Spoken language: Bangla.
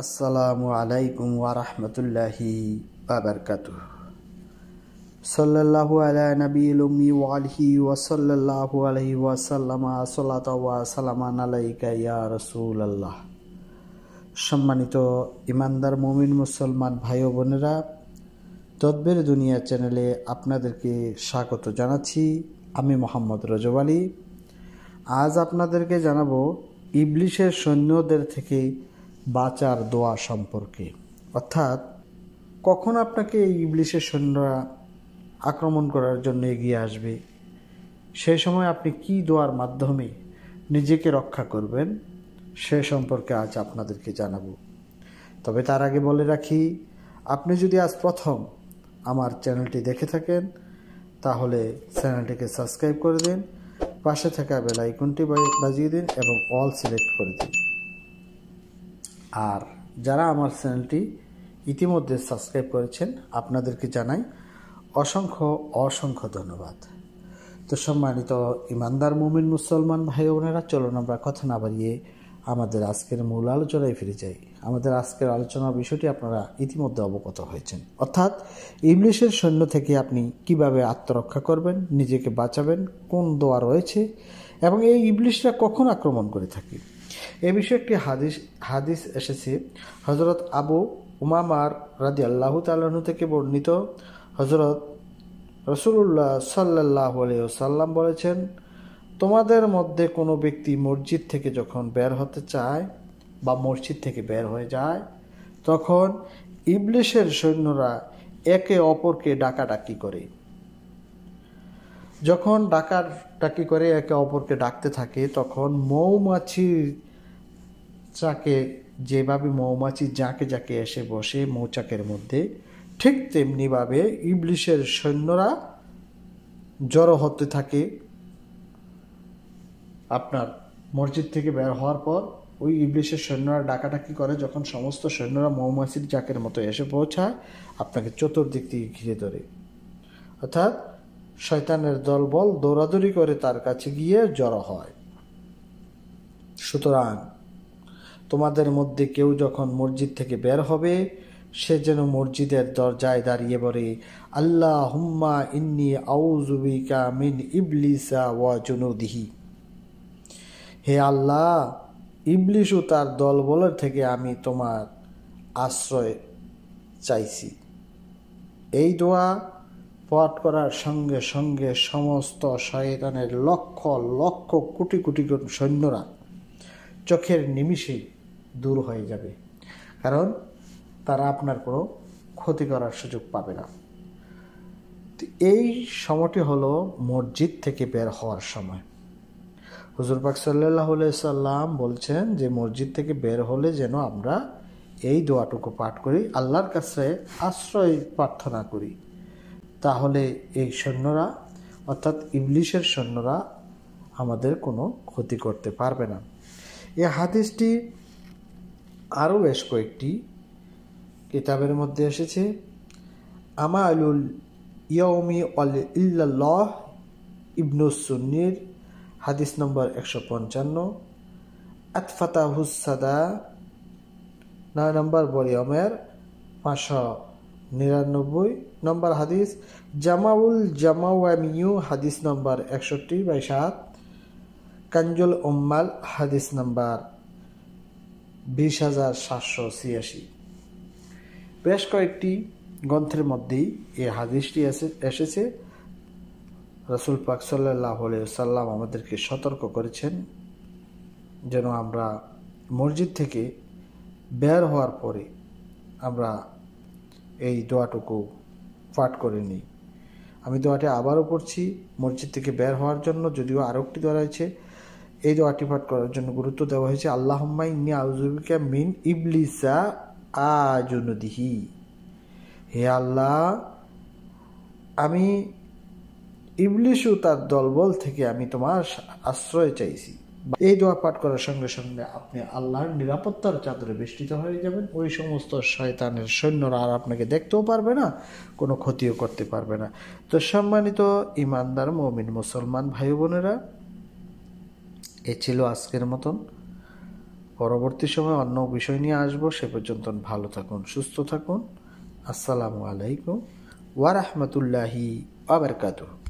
আসসালামু আলাইকুম ওয়া রাহমাতুল্লাহি ওয়া বারাকাতুহু। সাল্লাল্লাহু আলা নবিয়িল উম্মি ওয়া আলিহি ওয়া সাল্লাল্লাহু আলাইহি ওয়া সাল্লামা সাল্লাতু ওয়া সালামান আলাইকা ইয়া রাসূলুল্লাহ। সম্মানিত ইমানদার মুমিন মুসলমান ভাই ও বোনেরা, তদবির দুনিয়া চ্যানেলে আপনাদেরকে স্বাগত জানাচ্ছি। আমি মোহাম্মদ রজব আলী। আজ আপনাদেরকে জানাবো ইবলিশের সৈন্যদের থেকে বাঁচার দোয়া সম্পর্কে, অর্থাৎ কখন আপনাকে এই ইবলিশের সৈন্যরা আক্রমণ করার জন্য এগিয়ে আসবে, সেই সময় আপনি কি দোয়ার মাধ্যমে নিজেকে রক্ষা করবেন সে সম্পর্কে আজ আপনাদেরকে জানাবো। তবে তার আগে বলে রাখি, আপনি যদি আজ প্রথম আমার চ্যানেলটি দেখে থাকেন তাহলে চ্যানেলটিকে সাবস্ক্রাইব করে দিন, পাশে থাকা বেল আইকনটি বাজিয়ে দিন এবং অল সিলেক্ট করে দিন। আর যারা আমার চ্যানেলটি ইতিমধ্যে সাবস্ক্রাইব করেছেন আপনাদেরকে জানাই অসংখ্য ধন্যবাদ। তো সম্মানিত ইমানদার মুমিন মুসলমান ভাই বোনেরা, চলুন আমরা কথা না বাড়িয়ে আমাদের আজকের মূল আলোচনায় ফিরে যাই। আমাদের আজকের আলোচনার বিষয়টি আপনারা ইতিমধ্যে অবগত হয়েছেন, অর্থাৎ ইবলিশের সৈন্য থেকে আপনি কিভাবে আত্মরক্ষা করবেন, নিজেকে বাঁচাবেন, কোন দোয়া রয়েছে এবং এই ইবলিশরা কখন আক্রমণ করে থাকে এ বিষয়ে একটি হাদিস এসেছে। হযরত আবু উমামার রাদিয়াল্লাহু তাআলা আনহু থেকে বর্ণিত। হযরত রাসূলুল্লাহ সাল্লাল্লাহু আলাইহি ওয়াসাল্লাম বলেছেন, তোমাদের মধ্যে কোনো ব্যক্তি মসজিদ থেকে যখন বের হতে চায় বা মসজিদ থেকে বের হয়ে যায়, তখন ইবলিশের সৈন্যরা একে অপরকে ডাকাডাকি করে। যখন ডাকাডাকি করে একে অপরকে ডাকতে থাকে, তখন মৌমাছির চাকে যেভাবে মৌমাছি জাঁকে জাঁকে এসে বসে মৌচাকের মধ্যে, ঠিক তেমনিভাবে ইবলিশের সৈন্যরা জড়ো হতে থাকে। আপনার মসজিদ থেকে বের হওয়ার পর ওই ইবলিশের সৈন্যরা ডাকাডাকি করে, যখন সমস্ত সৈন্যরা মৌমাছির জাকের মতো এসে পৌঁছায় আপনাকে চতুর্দিক থেকে ঘিরে ধরে, অর্থাৎ শয়তানের দলবল দৌড়াদৌড়ি করে তার কাছে গিয়ে জড়ো হয়। সুতরাং তোমাদের মধ্যে কেউ যখন মসজিদ থেকে বের হবে, সে যেন মসজিদের দরজায় দাঁড়িয়ে বলে, আল্লাহুম্মা ইন্নী আউযু বিকা মিন ইবলিসা ওয়া জুনুদিহি। হে আল্লাহ, ইবলিশ ও তার দলবলের থেকে আমি তোমার আশ্রয় চাইছি। এই দোয়া পাঠ করার সঙ্গে সঙ্গে সমস্ত শয়তানের লক্ষ লক্ষ কোটি কোটি সৈন্যরা চোখের নিমিষে দূর হয়ে যাবে, কারণ তারা আপনার কোনো ক্ষতি করার সুযোগ পাবে না। এই সময়টি হলো মসজিদ থেকে বের হওয়ার সময়। হুজুর পাক সাল্লাল্লাহু আলাইহি সাল্লাম বলছেন যে মসজিদ থেকে বের হলে যেন আমরা এই দোয়াটুকু পাঠ করি, আল্লাহর কাছে আশ্রয় প্রার্থনা করি, তাহলে এই সৈন্যরা অর্থাৎ ইবলিশের সৈন্যরা আমাদের কোনো ক্ষতি করতে পারবে না। এই হাদিসটি আরও বেশ কয়েকটি কিতাবের মধ্যে এসেছে। আমালুল ইয়াউমি ওয়াল ইল্লাল্লাহ ইবনুস সুন্নির হাদিস নম্বর 155, আতফাতাহুস সাদা 9 নম্বর ভলিউমের 599 নম্বর হাদিস, জামাউল জামাওয়ামিউ হাদিস নম্বর 61/7, কানজুল উম্মাল হাদিস নম্বর 20786। বেশ কয়েকটি গ্রন্থের মধ্যেই এই হাদিসটি এসেছে। রাসূল পাক সাল্লাল্লাহু আলাইহি ওয়াসাল্লাম আমাদেরকে সতর্ক করেছেন যেন আমরা মসজিদ থেকে বের হওয়ার পরে আমরা এই দোয়াটুকু পাঠ করে নিই। আমি দোয়াটি আবারও পড়ছি মসজিদ থেকে বের হওয়ার জন্য, যদিও আরও একটি দোয়া রয়েছে। এই দোয়াটি পাঠ করার জন্য গুরুত্ব দেওয়া হয়েছে, আল্লাহুম্মা ইন্নী আউযু বিকা মিন ইবলিসা আজুনুদিহি। হে আল্লাহ, আমি ইবলিশ ও তার দলবল থেকে আমি তোমার আশ্রয় চাইছি। এই দোয়া পাঠ করার সঙ্গে সঙ্গে আপনি আল্লাহর নিরাপত্তার চাদরে বেষ্টিত হয়ে যাবেন। ওই সমস্ত শয়তানের সৈন্যরা আর আপনাকে দেখতেও পারবে না, কোনো ক্ষতিও করতে পারবে না। তো সম্মানিত ইমানদার মুমিন মুসলমান ভাই বোনেরা, এ ছিল আজকের মতন। পরবর্তী সময় অন্য বিষয় নিয়ে আসবো। সে পর্যন্ত ভালো থাকুন, সুস্থ থাকুন। আসসালামু আলাইকুম ওয়া রাহমাতুল্লাহি ওয়া বারাকাতুহু।